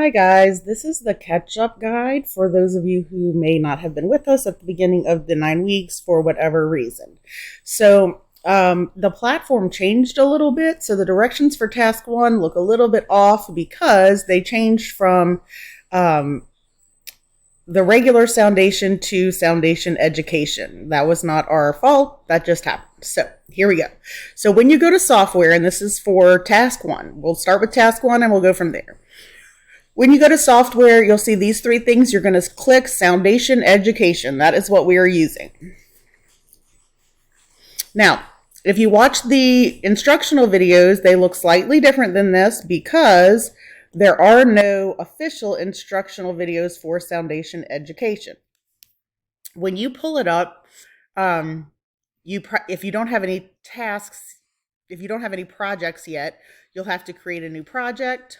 Hi guys, this is the catch-up guide for those of you who may not have been with us at the beginning of the 9 weeks for whatever reason. The platform changed a little bit, so the directions for task one look a little bit off because they changed from um, the regular Soundation to Soundation Education. That was not our fault, that just happened. So here we go. So when you go to software, and this is for task one, we'll start with task one and we'll go from there. When you go to software, you'll see these three things. You're going to click Soundation Education. That is what we are using. Now, if you watch the instructional videos, they look slightly different than this because there are no official instructional videos for Soundation Education. When you pull it up, if you don't have any tasks, if you don't have any projects yet, you'll have to create a new project.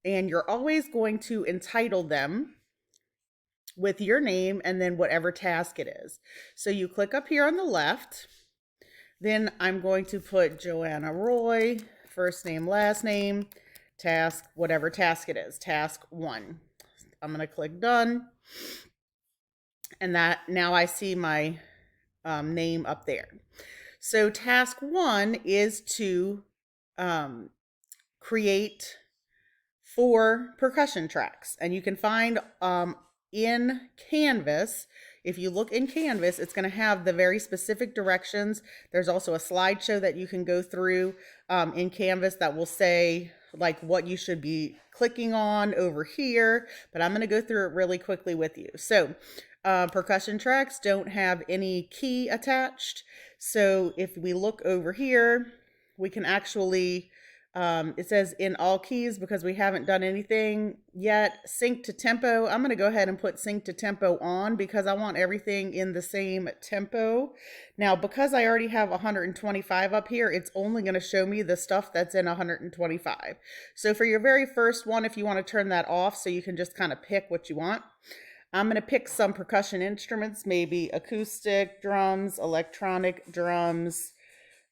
And you're always going to entitle them with your name and then whatever task it is. So you click up here on the left. Then I'm going to put Joanna Roy, first name, last name, task, whatever task it is, task one. I'm going to click done. And that now I see my name up there. So task one is to create 4 percussion tracks. And you can find in Canvas, if you look in Canvas, it's going to have the very specific directions. There's also a slideshow that you can go through in Canvas that will say like what you should be clicking on over here, but I'm going to go through it really quickly with you. So percussion tracks don't have any key attached. So if we look over here, we can actually it says in all keys because we haven't done anything yet. Sync to tempo. I'm going to go ahead and put sync to tempo on because I want everything in the same tempo. Now, because I already have 125 up here, it's only going to show me the stuff that's in 125. So for your very first one, if you want to turn that off so you can just kind of pick what you want, I'm going to pick some percussion instruments, maybe acoustic drums, electronic drums,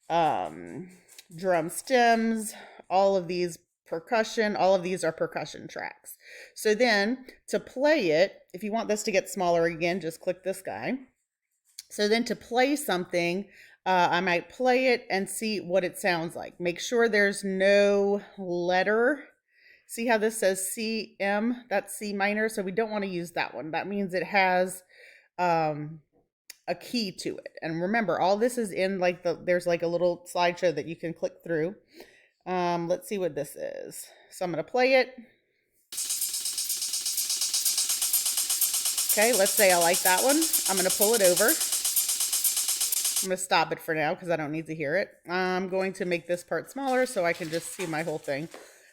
drum stems, all of these percussion, all of these are percussion tracks. So then to play it, if you want this to get smaller again, just click this guy. So then to play something, I might play it and see what it sounds like. Make sure there's no letter. See how this says CM? That's C minor. So we don't want to use that one. That means it has a key to it. And remember, all this is in like there's like a little slideshow that you can click through. Let's see what this is. So I'm going to play it. Okay, let's say I like that one. I'm going to pull it over. I'm going to stop it for now because I don't need to hear it. I'm going to make this part smaller so I can just see my whole thing.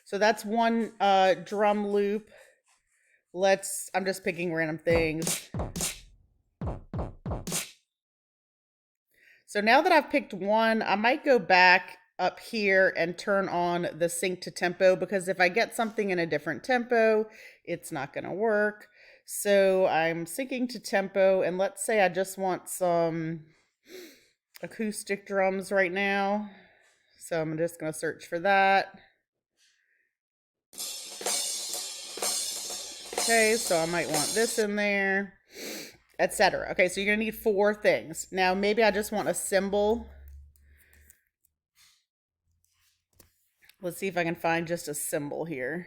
So that's one drum loop. I'm just picking random things. So now that I've picked one, I might go back up here and turn on the sync to tempo because if I get something in a different tempo, it's not going to work. So I'm syncing to tempo, and let's say I just want some acoustic drums right now. So I'm just going to search for that. Okay, so I might want this in there, etc. Okay, so you're going to need 4 things. Now maybe I just want a cymbal. Let's see if I can find just a cymbal here.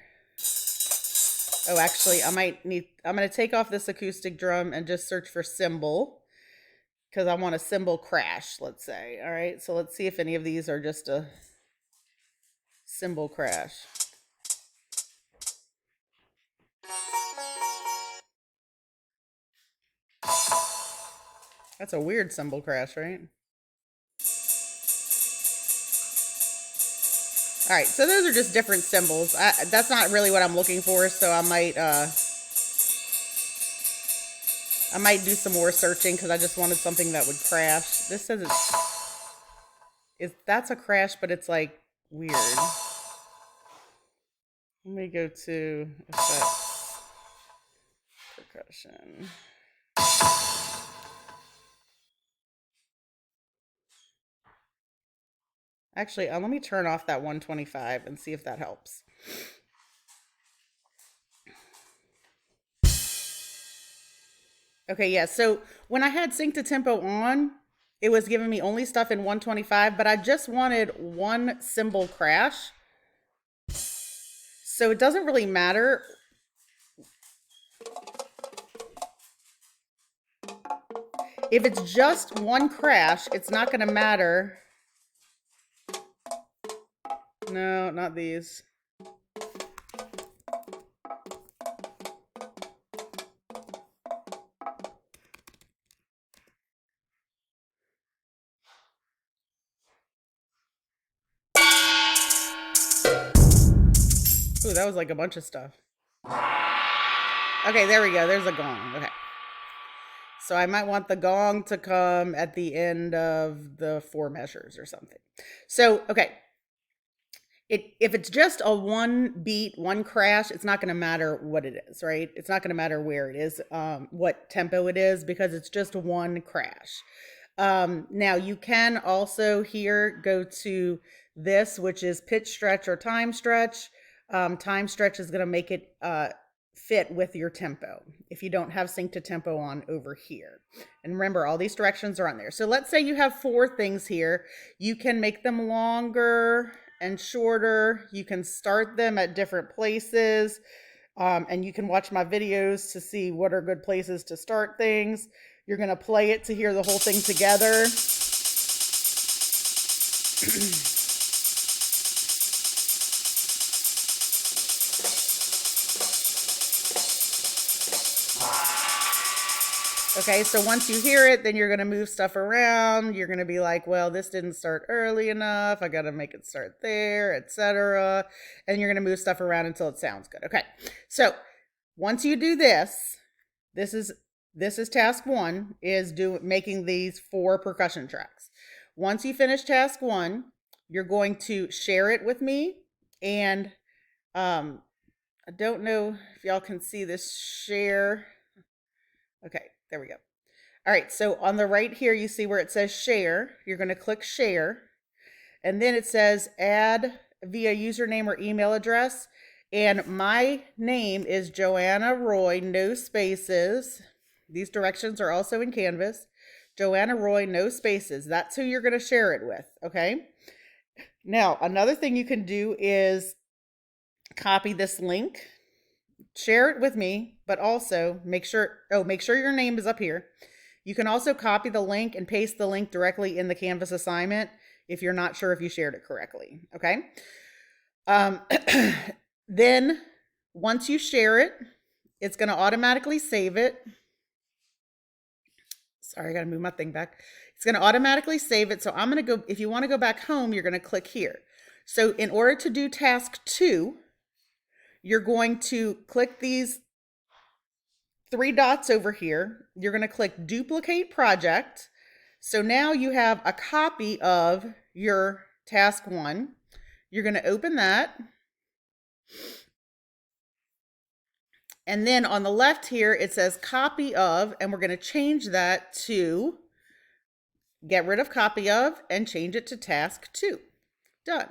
Oh, actually, I'm going to take off this acoustic drum and just search for cymbal because I want a cymbal crash, let's say. All right, so let's see if any of these are just a cymbal crash. That's a weird cymbal crash, right? All right, so those are just different cymbals. That's not really what I'm looking for, so I might do some more searching because I just wanted something that would crash. This says that's a crash, but it's like weird. Let me go to effects, percussion. Actually, let me turn off that 125 and see if that helps. Okay, yeah. So when I had sync to tempo on, it was giving me only stuff in 125, but I just wanted one cymbal crash. So it doesn't really matter. If it's just one crash, it's not going to matter. No, not these. Ooh, that was like a bunch of stuff. Okay, there we go. There's a gong. Okay. So I might want the gong to come at the end of the 4 measures or something. So, okay. If it's just a one beat, one crash, it's not going to matter what it is, right? It's not going to matter where it is, what tempo it is, because it's just one crash. Now you can also here go to this, which is pitch stretch or time stretch. Time stretch is going to make it fit with your tempo if you don't have sync to tempo on over here. And remember, all these directions are on there. So let's say you have 4 things here. You can make them longer and shorter. You can start them at different places. And you can watch my videos to see what are good places to start things. You're going to play it to hear the whole thing together. Okay, so once you hear it, then you're going to move stuff around. You're going to be like, well, this didn't start early enough. I got to make it start there, etc. And you're going to move stuff around until it sounds good. Okay, so once you do this, this is task 1, is making these 4 percussion tracks. Once you finish task 1, you're going to share it with me. And I don't know if y'all can see this share. Okay, there we go. All right, so on the right here, you see where it says share. You're going to click share. And then it says add via username or email address. And my name is Joanna Roy, no spaces. These directions are also in Canvas. Joanna Roy, no spaces. That's who you're going to share it with, okay? Now, another thing you can do is copy this link. Share it with me, but also make sure your name is up here. You can also copy the link and paste the link directly in the Canvas assignment if you're not sure if you shared it correctly, okay? Then once you share it, it's going to automatically save it. Sorry, I got to move my thing back. It's going to automatically save it. So I'm going to go, if you want to go back home, you're going to click here. So in order to do task 2, you're going to click these 3 dots over here. You're going to click duplicate project. So now you have a copy of your task 1. You're going to open that. And then on the left here, it says copy of, and we're going to change that to get rid of copy of and change it to task 2. Done.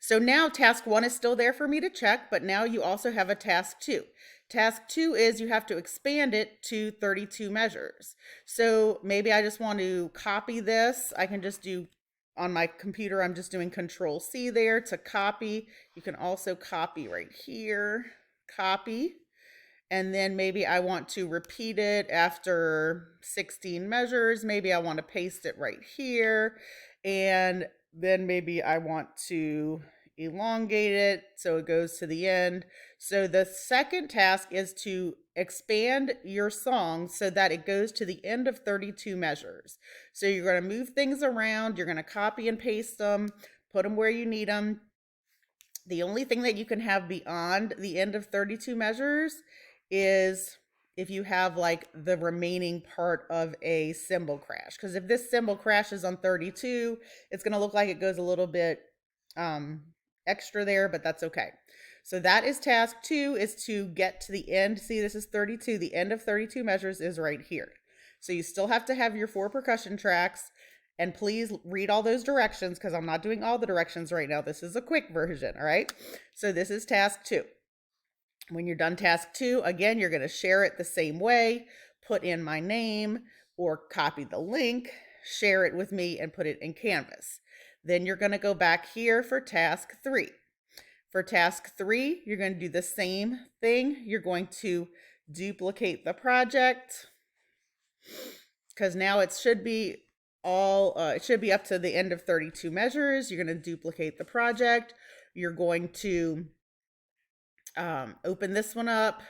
So now task 1 is still there for me to check, but now you also have a task 2. Task 2 is you have to expand it to 32 measures. So maybe I just want to copy this. I can just do, on my computer, I'm just doing Control C there to copy. You can also copy right here, copy. And then maybe I want to repeat it after 16 measures. Maybe I want to paste it right here. And then maybe I want to elongate it so it goes to the end. So the second task is to expand your song so that it goes to the end of 32 measures. So you're going to move things around. You're going to copy and paste them, put them where you need them. The only thing that you can have beyond the end of 32 measures is if you have like the remaining part of a cymbal crash. Because if this cymbal crashes on 32, it's going to look like it goes a little bit extra there, but that's okay. So that is task 2, is to get to the end. See, this is 32. The end of 32 measures is right here. So you still have to have your 4 percussion tracks. And please read all those directions because I'm not doing all the directions right now. This is a quick version, all right? So this is task 2. When you're done task 2, again, you're going to share it the same way. put in my name or copy the link, share it with me, and put it in Canvas. Then you're going to go back here for task 3. For task 3, you're going to do the same thing. You're going to duplicate the project because now it should be it should be up to the end of 32 measures. You're going to duplicate the project. You're going to open this one up,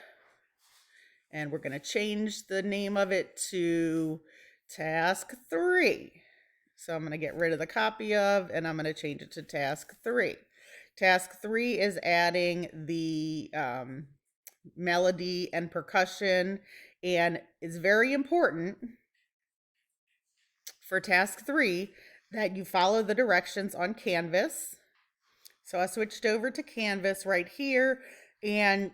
and we're going to change the name of it to task 3. So I'm going to get rid of the copy of, and I'm going to change it to task 3. Task 3 is adding the melody and percussion, and it's very important for task 3 that you follow the directions on Canvas. So I switched over to Canvas right here, and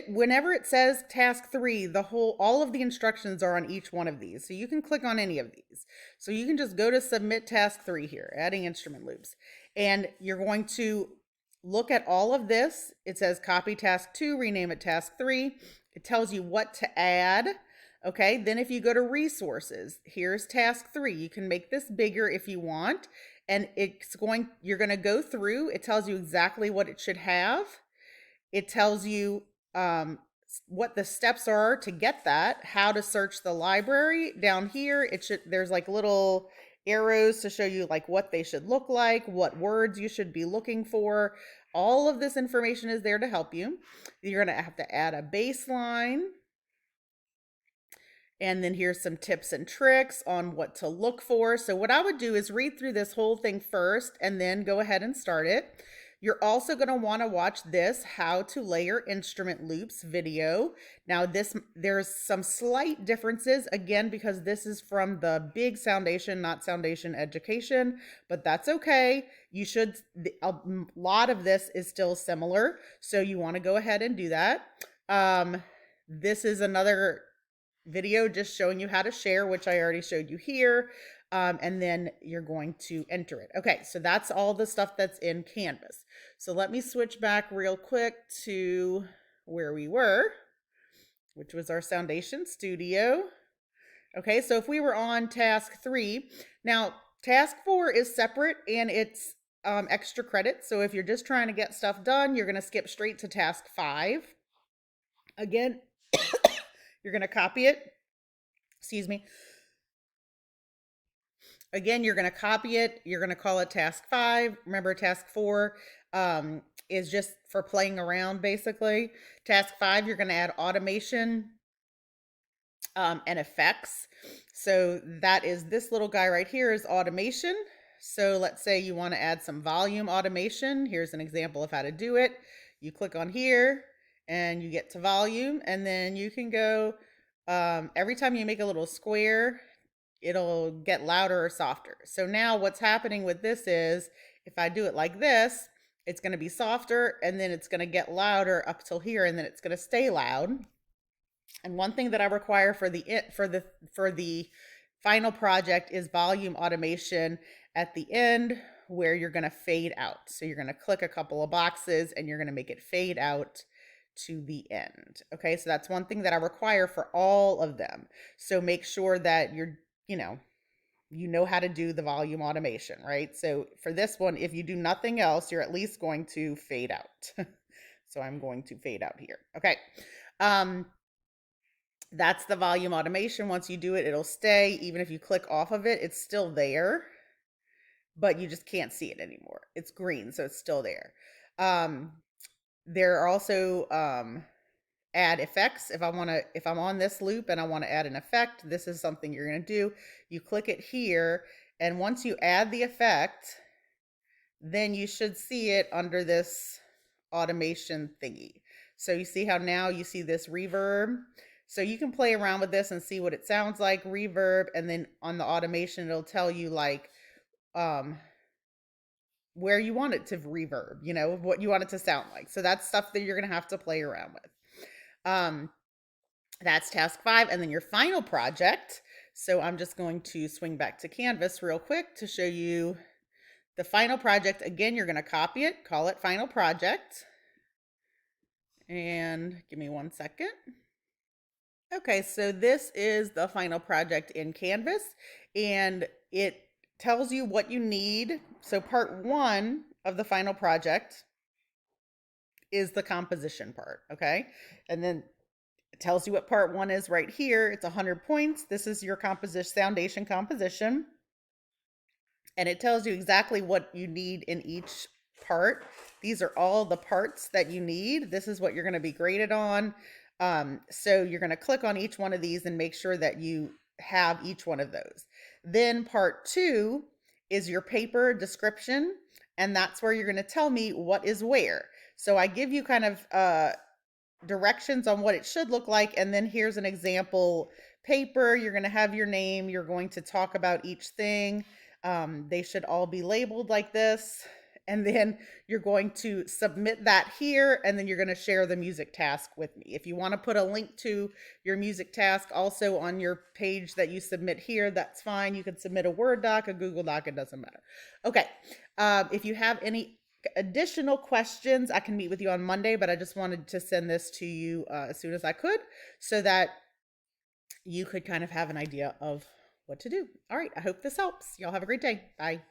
whenever it says task 3, all of the instructions are on each one of these. So you can click on any of these. So you can just go to submit task 3 here, adding instrument loops. And you're going to look at all of this. It says copy task 2, rename it task 3. It tells you what to add. Okay, then if you go to resources, here's task 3. You can make this bigger if you want. And you're going to go through. It tells you exactly what it should have. It tells you what the steps are to get that, how to search the library. Down here, there's like little arrows to show you like what they should look like, what words you should be looking for. All of this information is there to help you. You're going to have to add a baseline. And then here's some tips and tricks on what to look for. So what I would do is read through this whole thing first and then go ahead and start it. You're also going to want to watch this how to layer instrument loops video. Now there's some slight differences, again, because this is from the big Soundation, not Soundation Education, but that's okay. A lot of this is still similar, so you want to go ahead and do that. This is another video just showing you how to share, which I already showed you here. And then you're going to enter it. Okay, so that's all the stuff that's in Canvas. So let me switch back real quick to where we were, which was our Soundation Studio. Okay, so if we were on task 3, now task 4 is separate and it's extra credit. So if you're just trying to get stuff done, you're going to skip straight to task 5. Again, you're going to copy it. Excuse me. Again, you're going to copy it. You're going to call it task 5. Remember, task 4 is just for playing around, basically. Task 5, you're going to add automation and effects. So that is this little guy right here is automation. So let's say you want to add some volume automation. Here's an example of how to do it. You click on here and you get to volume, and then you can go every time you make a little square, it'll get louder or softer. So now what's happening with this is if I do it like this, it's going to be softer and then it's going to get louder up till here, and then it's going to stay loud. And one thing that I require for the final project is volume automation at the end where you're going to fade out. So you're going to click a couple of boxes and you're going to make it fade out to the end. Okay, so that's one thing that I require for all of them. So make sure that you know how to do the volume automation, right? So for this one, if you do nothing else, you're at least going to fade out. So I'm going to fade out here. Okay. That's the volume automation. Once you do it, it'll stay. Even if you click off of it, it's still there, but you just can't see it anymore. It's green, so it's still there. There are also add effects. If I'm on this loop and I want to add an effect, this is something you're going to do. You click it here, and once you add the effect, then you should see it under this automation thingy. So you see how now you see this reverb. So you can play around with this and see what it sounds like, reverb, and then on the automation, it'll tell you like where you want it to reverb, what you want it to sound like. So that's stuff that you're going to have to play around with. That's task 5. And then your final project. So I'm just going to swing back to Canvas real quick to show you the final project. Again, you're going to copy it, call it final project. And give me 1 second. Okay, so this is the final project in Canvas, and it tells you what you need. So part one of the final project is the composition part, okay? And then it tells you what part one is right here. It's 100 points. This is your composition, foundation composition. And it tells you exactly what you need in each part. These are all the parts that you need. This is what you're going to be graded on. So you're going to click on each one of these and make sure that you have each one of those. Then part two is your paper description, and that's where you're going to tell me what is where. So I give you kind of directions on what it should look like, and then here's an example paper. You're going to have your name. You're going to talk about each thing. They should all be labeled like this. And then you're going to submit that here, and then you're going to share the music task with me. If you want to put a link to your music task also on your page that you submit here, that's fine. You can submit a Word doc, a Google Doc, it doesn't matter. Okay. If you have any additional questions, I can meet with you on Monday, but I just wanted to send this to you as soon as I could so that you could kind of have an idea of what to do. All right. I hope this helps. Y'all have a great day. Bye.